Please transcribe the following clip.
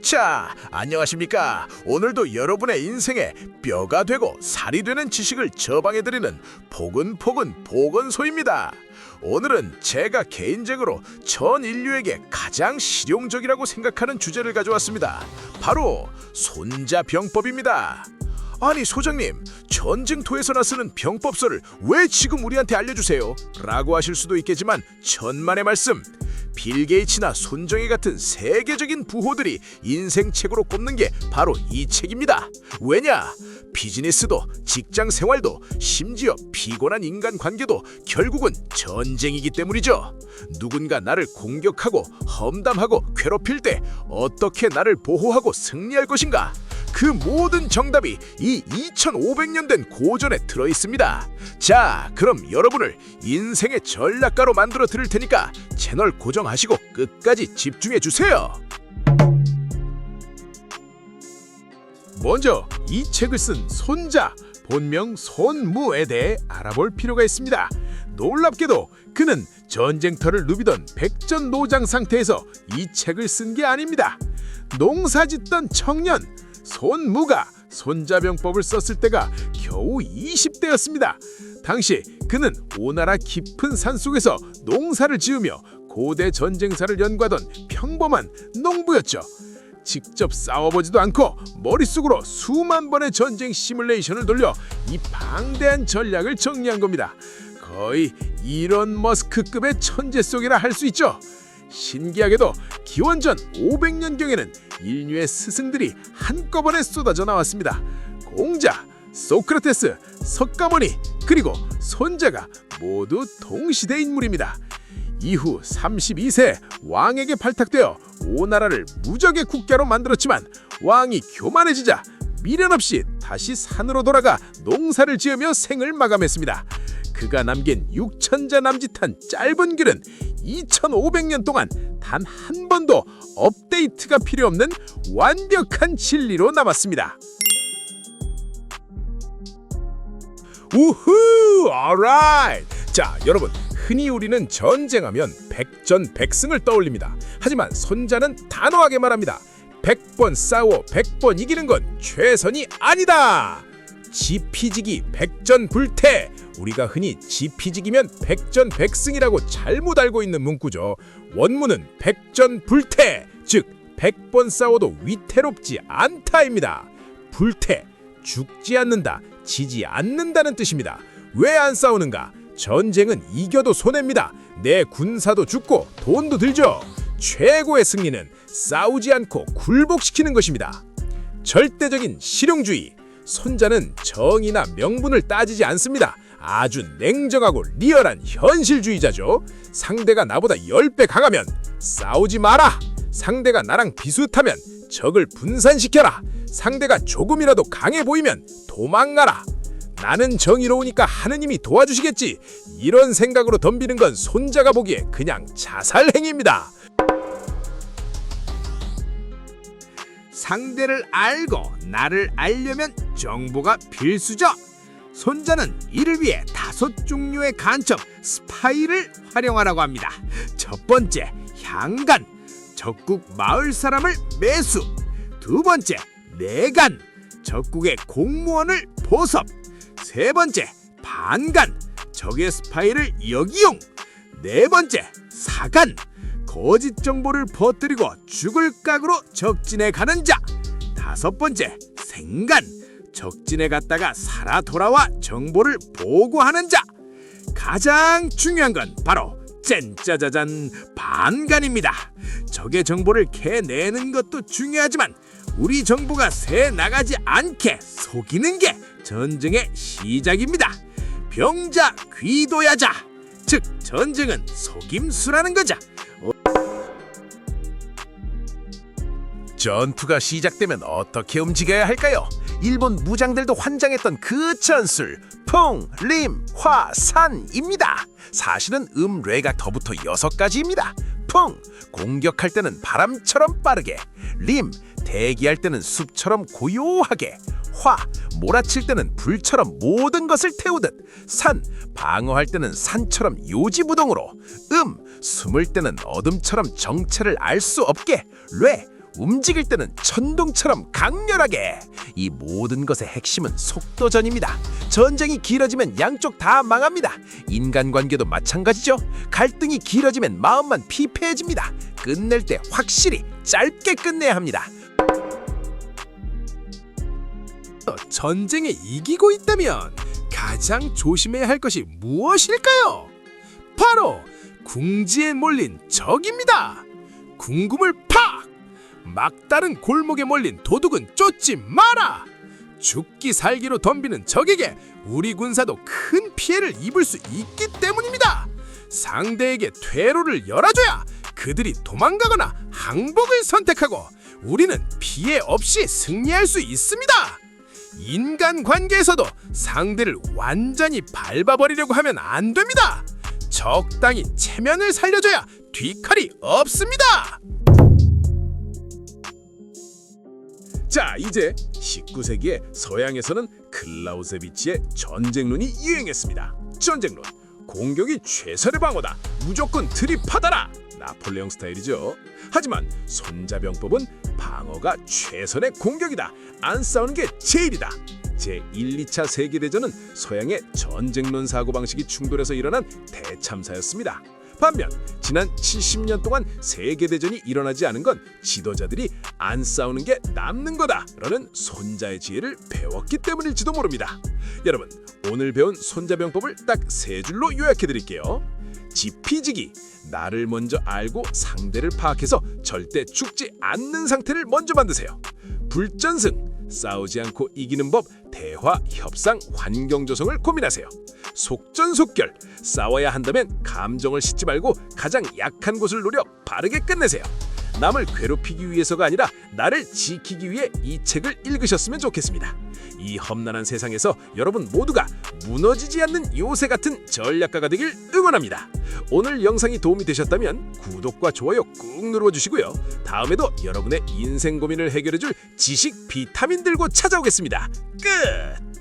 자, 안녕하십니까? 오늘도 여러분의 인생에 뼈가 되고 살이 되는 지식을 처방해드리는 포근포근 보건소입니다. 오늘은 제가 개인적으로 전 인류에게 가장 실용적이라고 생각하는 주제를 가져왔습니다. 바로 손자병법입니다. 아니 소장님, 전쟁터에서나 쓰는 병법서를 왜 지금 우리한테 알려주세요? 라고 하실 수도 있겠지만 천만의 말씀, 빌 게이츠나 손정혜 같은 세계적인 부호들이 인생책으로 꼽는 게 바로 이 책입니다. 왜냐? 비즈니스도 직장 생활도 심지어 피곤한 인간관계도 결국은 전쟁이기 때문이죠. 누군가 나를 공격하고 험담하고 괴롭힐 때 어떻게 나를 보호하고 승리할 것인가? 그 모든 정답이 이 2500년 된 고전에 들어있습니다. 자, 그럼 여러분을 인생의 전략가로 만들어 드릴 테니까 채널 고정하시고 끝까지 집중해주세요. 먼저 이 책을 쓴 손자, 본명 손무에 대해 알아볼 필요가 있습니다. 놀랍게도 그는 전쟁터를 누비던 백전노장 상태에서 이 책을 쓴 게 아닙니다. 농사짓던 청년 손무가 손자병법을 썼을 때가 겨우 20대였습니다. 당시 그는 오나라 깊은 산속에서 농사를 지으며 고대 전쟁사를 연구하던 평범한 농부였죠. 직접 싸워보지도 않고 머릿속으로 수만 번의 전쟁 시뮬레이션을 돌려 이 방대한 전략을 정리한 겁니다. 거의 일론 머스크급의 천재속이라 할 수 있죠. 신기하게도 기원전 500년경에는 인류의 스승들이 한꺼번에 쏟아져 나왔습니다. 공자, 소크라테스, 석가모니, 그리고 손자가 모두 동시대 인물입니다. 이후 32세 왕에게 발탁되어 오나라를 무적의 국가로 만들었지만 왕이 교만해지자 미련 없이 다시 산으로 돌아가 농사를 지으며 생을 마감했습니다. 그가 남긴 6천자 남짓한 짧은 글은 2500년 동안 단 한 번도 업데이트가 필요 없는 완벽한 진리로 남았습니다. 우후, alright. 자, 여러분, 흔히 우리는 전쟁하면 백전백승을 떠올립니다. 하지만 손자는 단호하게 말합니다. 100번 싸워 100번 이기는 건 최선이 아니다. 지피지기 백전불태. 우리가 흔히 지피지기면 백전백승이라고 잘못 알고 있는 문구죠. 원문은 백전불태, 즉 100번 싸워도 위태롭지 않다입니다. 불태, 죽지 않는다, 지지 않는다는 뜻입니다. 왜 안 싸우는가? 전쟁은 이겨도 손해입니다. 내 군사도 죽고 돈도 들죠. 최고의 승리는 싸우지 않고 굴복시키는 것입니다. 절대적인 실용주의. 손자는 정의나 명분을 따지지 않습니다. 아주 냉정하고 리얼한 현실주의자죠. 상대가 나보다 10배 강하면 싸우지 마라. 상대가 나랑 비슷하면 적을 분산시켜라. 상대가 조금이라도 강해 보이면 도망가라. 나는 정의로우니까 하느님이 도와주시겠지. 이런 생각으로 덤비는 건 손자가 보기에 그냥 자살 행위입니다. 상대를 알고 나를 알려면 정보가 필수죠. 손자는 이를 위해 5종류의 간첩 스파이를 활용하라고 합니다. 첫 번째, 향간, 적국 마을 사람을 매수. 두 번째, 내간, 적국의 공무원을 보섭. 세 번째, 반간, 적의 스파이를 역이용. 네 번째, 사간, 거짓 정보를 퍼뜨리고 죽을 각오로 적진에 가는 자. 다섯 번째, 생간, 적진에 갔다가 살아 돌아와 정보를 보고하는 자. 가장 중요한 건 바로 짠짜자잔 반간입니다. 적의 정보를 캐내는 것도 중요하지만 우리 정보가 새 나가지 않게 속이는 게 전쟁의 시작입니다. 병자 귀도야자, 즉 전쟁은 속임수라는 거죠. 전투가 시작되면 어떻게 움직여야 할까요? 일본 무장들도 환장했던 그 전술, 풍, 림, 화, 산입니다. 사실은 레가 더부터 6가지입니다. 풍, 공격할 때는 바람처럼 빠르게. 림, 대기할 때는 숲처럼 고요하게. 화, 몰아칠 때는 불처럼 모든 것을 태우듯. 산, 방어할 때는 산처럼 요지부동으로. 숨을 때는 어둠처럼 정체를 알 수 없게. 뇌, 움직일 때는 천둥처럼 강렬하게. 이 모든 것의 핵심은 속도전입니다. 전쟁이 길어지면 양쪽 다 망합니다. 인간관계도 마찬가지죠. 갈등이 길어지면 마음만 피폐해집니다. 끝낼 때 확실히 짧게 끝내야 합니다. 전쟁에 이기고 있다면 가장 조심해야 할 것이 무엇일까요? 바로 궁지에 몰린 적입니다. 궁금을 팍! 막다른 골목에 몰린 도둑은 쫓지 마라! 죽기 살기로 덤비는 적에게 우리 군사도 큰 피해를 입을 수 있기 때문입니다. 상대에게 퇴로를 열어줘야 그들이 도망가거나 항복을 선택하고 우리는 피해 없이 승리할 수 있습니다. 인간관계에서도 상대를 완전히 밟아버리려고 하면 안 됩니다. 적당히 체면을 살려줘야 뒤칼이 없습니다. 자, 이제 19세기의 서양에서는 클라우세비치의 전쟁론이 유행했습니다. 전쟁론, 공격이 최선의 방어다, 무조건 들이받아라, 나폴레옹 스타일이죠. 하지만 손자병법은 방어가 최선의 공격이다, 안 싸우는 게 제일이다. 제1, 2차 세계대전은 서양의 전쟁론 사고방식이 충돌해서 일어난 대참사였습니다. 반면 지난 70년 동안 세계대전이 일어나지 않은 건 지도자들이 안 싸우는 게 남는 거다라는 손자의 지혜를 배웠기 때문일지도 모릅니다. 여러분, 오늘 배운 손자병법을 딱 3줄로 요약해드릴게요. 지피지기, 나를 먼저 알고 상대를 파악해서 절대 죽지 않는 상태를 먼저 만드세요. 불전승, 싸우지 않고 이기는 법, 대화, 협상, 환경 조성을 고민하세요. 속전속결, 싸워야 한다면 감정을 싣지 말고 가장 약한 곳을 노려 바르게 끝내세요. 남을 괴롭히기 위해서가 아니라 나를 지키기 위해 이 책을 읽으셨으면 좋겠습니다. 이 험난한 세상에서 여러분 모두가 무너지지 않는 요새 같은 전략가가 되길 응원합니다. 오늘 영상이 도움이 되셨다면 구독과 좋아요 꾹 눌러주시고요. 다음에도 여러분의 인생 고민을 해결해줄 지식 비타민 들고 찾아오겠습니다. 끝!